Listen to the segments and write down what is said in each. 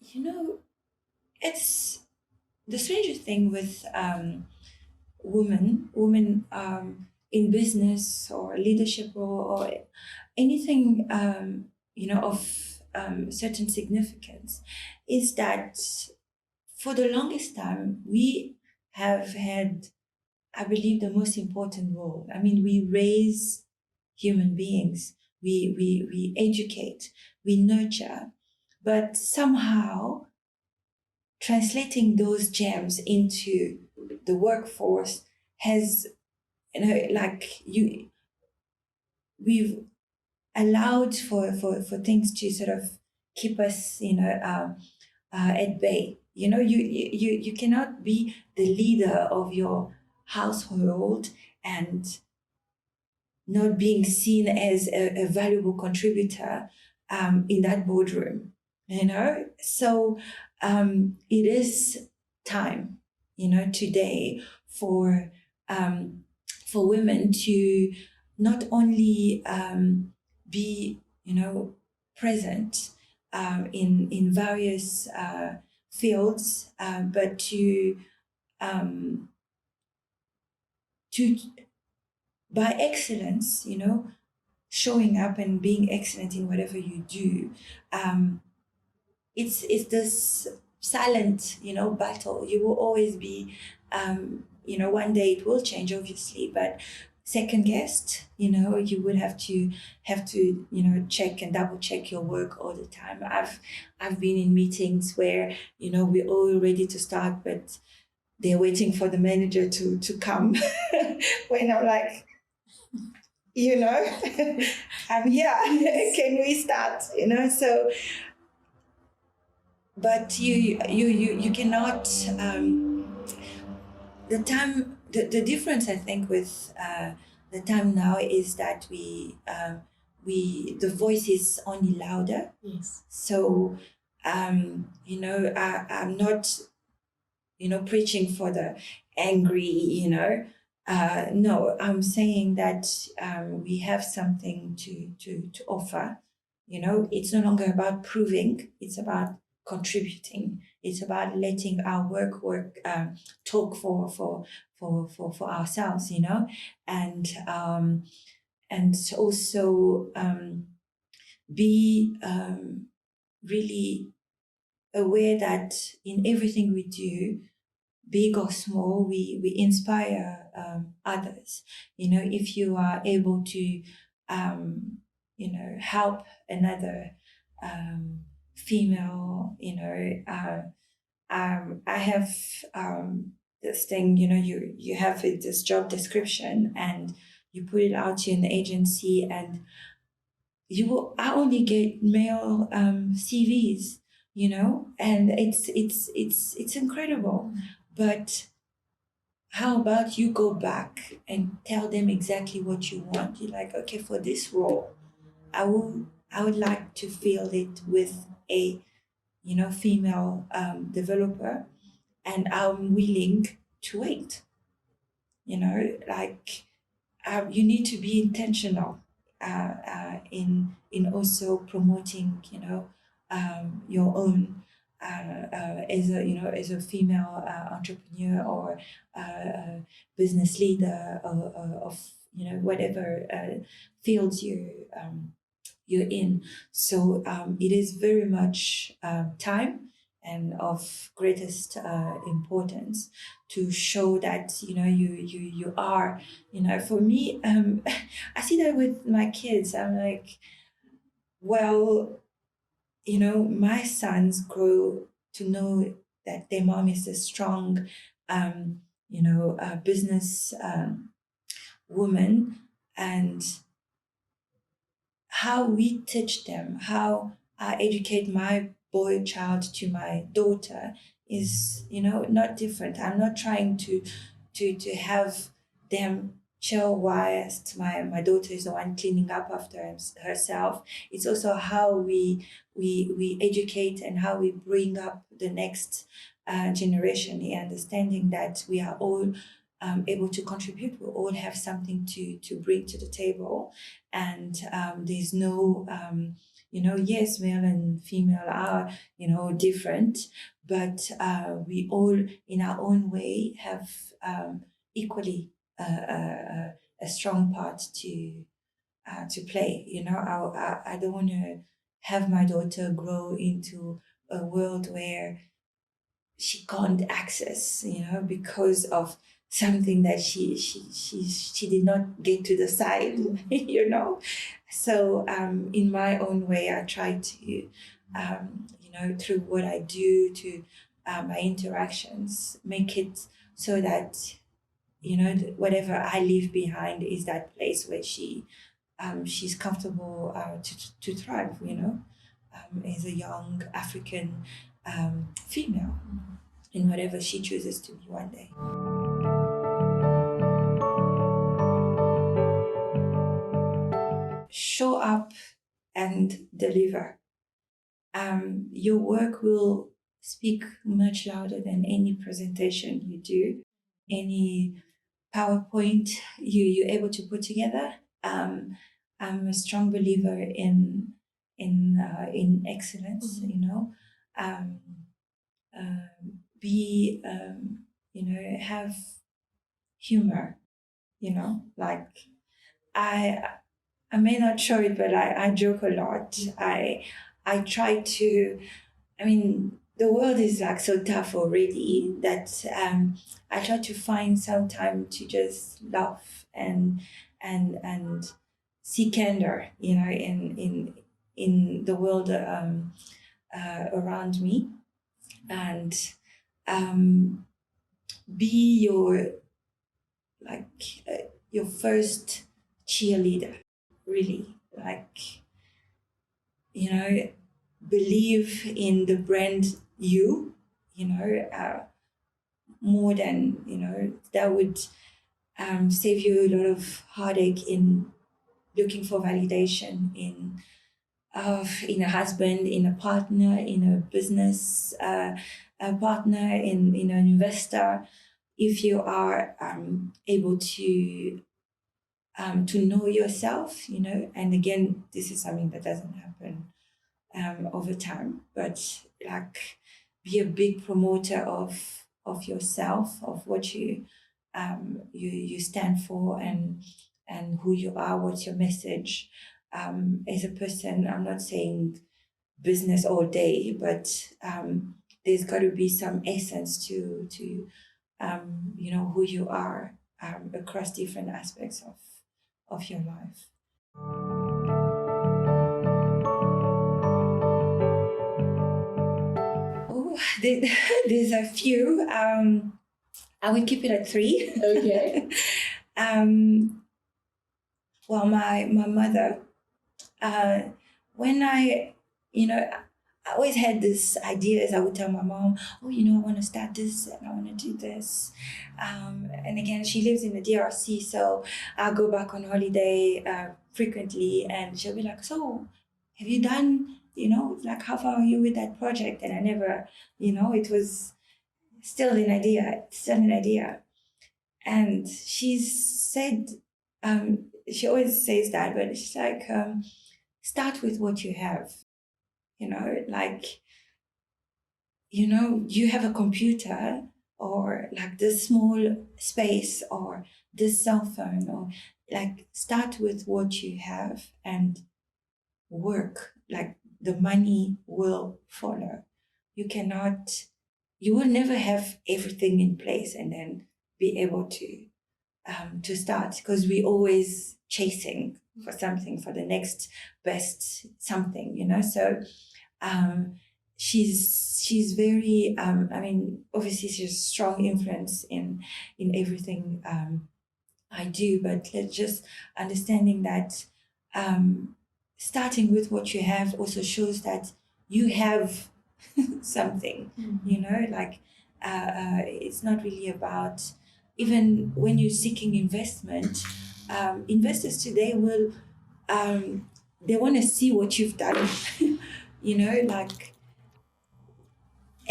You know, it's the strangest thing with women in business or leadership or anything, of certain significance, is that for the longest time we have had, I believe, the most important role. I mean, we raise human beings, we educate, we nurture, but somehow translating those gems into the workforce has, like we've allowed for things to sort of keep us, at bay. You cannot be the leader of your household and not being seen as a valuable contributor in that boardroom. So it is time, today for women to not only be, present in various fields, but um, to by excellence, showing up and being excellent in whatever you do. Um, it's this silent, battle. You will always be, one day it will change, obviously, but second guessed, you would have to check and double check your work all the time. I've been in meetings where, we're all ready to start, but they're waiting for the manager to come when I'm like, I'm here. Can we start? So, but you cannot. The difference, I think, with the time now is that the voice is only louder. Yes. So, I'm not, preaching for the angry, no, I'm saying that we have something to offer. It's no longer about proving, it's about contributing. It's about letting our work talk for ourselves, and also be really aware that in everything we do, big or small, we inspire others. If you are able to, help another female, I have this thing, you have this job description and you put it out to an agency, and I only get male CVs, and it's incredible. But how about you go back and tell them exactly what you want? You're like, okay, for this role, I would like to fill it with a, female developer, and I'm willing to wait. Like, you need to be intentional in also promoting, your own as a female entrepreneur or business leader of whatever fields you're in. So it is very much time and of greatest importance to show that you are, for me, I see that with my kids. I'm like, well, my sons grow to know that their mom is a strong business woman, and how we teach them, how I educate my boy child to my daughter is, not different. I'm not trying to have them chill whilst my daughter is the one cleaning up after herself. It's also how we educate and how we bring up the next generation, the understanding that we are all able to contribute. We all have something to bring to the table, and there's no yes, male and female are, different, but we all, in our own way, have equally a strong part to play. I don't want to have my daughter grow into a world where she can't access, because of something that she did not get to decide, So in my own way, I try to, through what I do, to my interactions, make it so that whatever I leave behind is that place where she's comfortable to thrive, as a young African female in whatever she chooses to be one day. Show up and deliver. Your work will speak much louder than any presentation you do, any PowerPoint you're able to put together. I'm a strong believer in excellence. Um, be have humor. Like I I may not show it, but I joke a lot. I try to. I mean, the world is like so tough already that I try to find some time to just laugh and see candor, in the world around me, and um, be like your first cheerleader, really, like, believe in the brand more than, that would save you a lot of heartache in looking for validation in a husband, in a partner, in a business a partner, in an investor. If you are able to know yourself, and again, this is something that doesn't happen over time, but like, be a big promoter of yourself, of what you stand for, and who you are, what's your message as a person. I'm not saying business all day, but there's got to be some essence to who you are across different aspects of your life. Oh, there's a few. I would keep it at three. Okay. Well, my mother, when I always had this ideas. I would tell my mom, oh, I want to start this and I want to do this. And again, she lives in the DRC, so I'll go back on holiday frequently, and she'll be like, so have you done, like, how far are you with that project? And I never, it was still an idea. And she's said, she always says that, but she's like, start with what you have. Like, you have a computer, or like this small space, or this cell phone, or like, start with what you have and work. Like, the money will follow. You will never have everything in place and then be able to start, because we're always chasing for something, for the next best something, so she's very obviously she's a strong influence in everything I do, but let's just understanding that starting with what you have also shows that you have something. Like, it's not really about, even when you're seeking investment, investors today will they want to see what you've done. Like,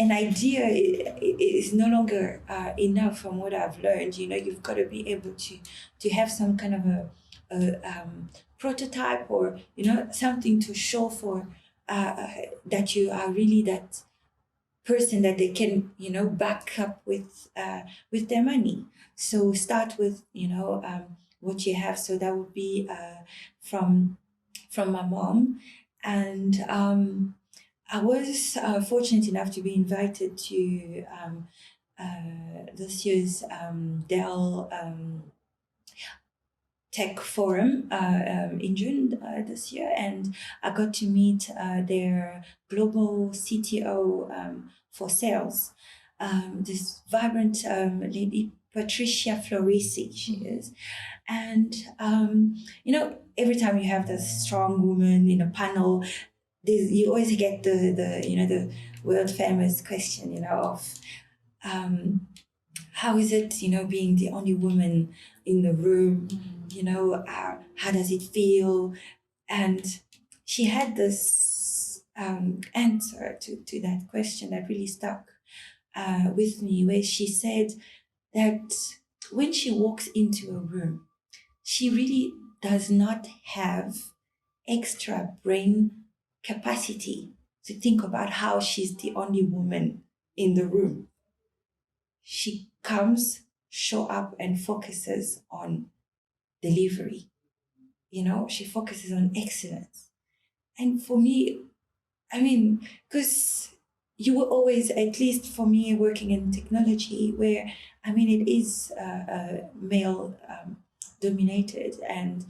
an idea is no longer enough. From what I've learned, you've got to be able to have some kind of a prototype, or something to show for that you are really that person that they can, back up with their money. So start with, what you have. So that would be from my mom. And I was fortunate enough to be invited to this year's Dell Tech Forum in June this year, and I got to meet their global CTO for sales, this vibrant lady, Patricia Florisi, she is. And, every time you have this strong woman in a panel, you always get the world famous question, of how is it, being the only woman in the room, how does it feel? And she had this answer to that question that really stuck with me, where she said that when she walks into a room, she really does not have extra brain capacity to think about how she's the only woman in the room. She comes, show up, and focuses on delivery. She focuses on excellence. And for me, I mean, because you will always, at least for me, working in technology, where it is male dominated, and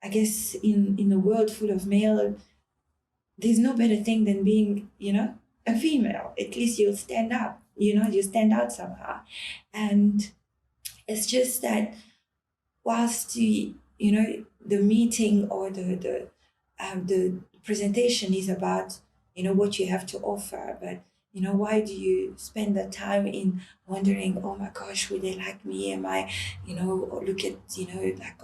I guess in a world full of male, there's no better thing than being, a female. At least you'll stand up. You stand out somehow, and it's just that whilst the meeting or the presentation is about what you have to offer, but why do you spend the time in wondering, oh my gosh, will they like me? Am I, or look at like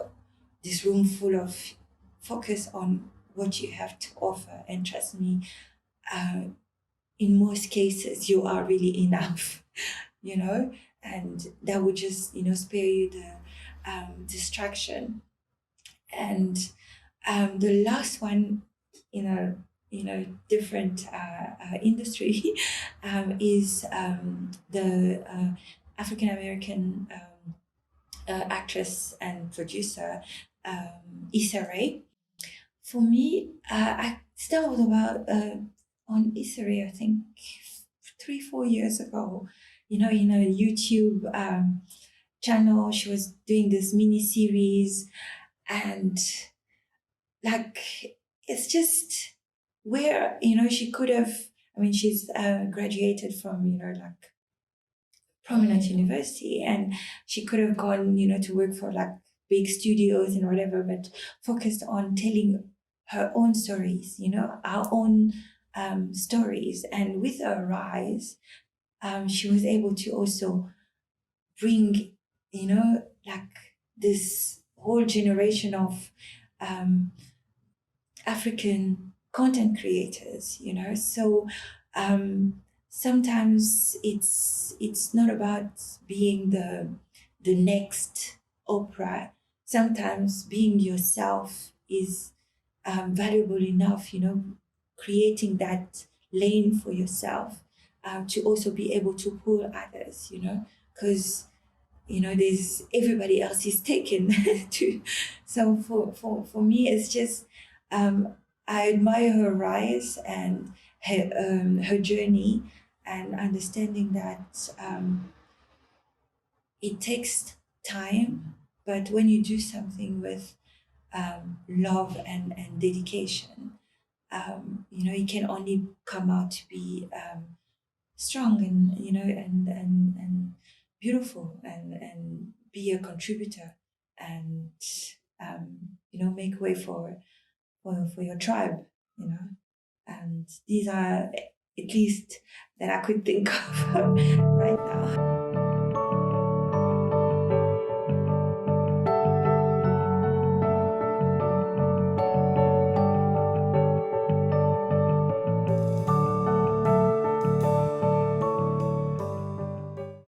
this room full of focus on what you have to offer, and trust me, in most cases you are really enough, and that would just spare you the distraction. And the last one in a different industry is the African American actress and producer Issa Rae. For me, I stumbled about on Issa Rae, I think 3-4 years ago. In a YouTube channel, she was doing this mini series, and like it's just where she could have. She's graduated from like prominent university, and she could have gone to work for like big studios and whatever, but focused on telling her own stories, our own stories. And with her rise, she was able to also bring, like this whole generation of African content creators, So sometimes it's not about being the next Oprah. Sometimes being yourself is valuable enough, creating that lane for yourself to also be able to pull others, because there's everybody else is taken too. So for me, it's just I admire her rise and her journey, and understanding that it takes time, but when you do something with love and dedication, it can only come out to be strong, and and beautiful, and be a contributor, and make way for your tribe, and these are at least that I could think of right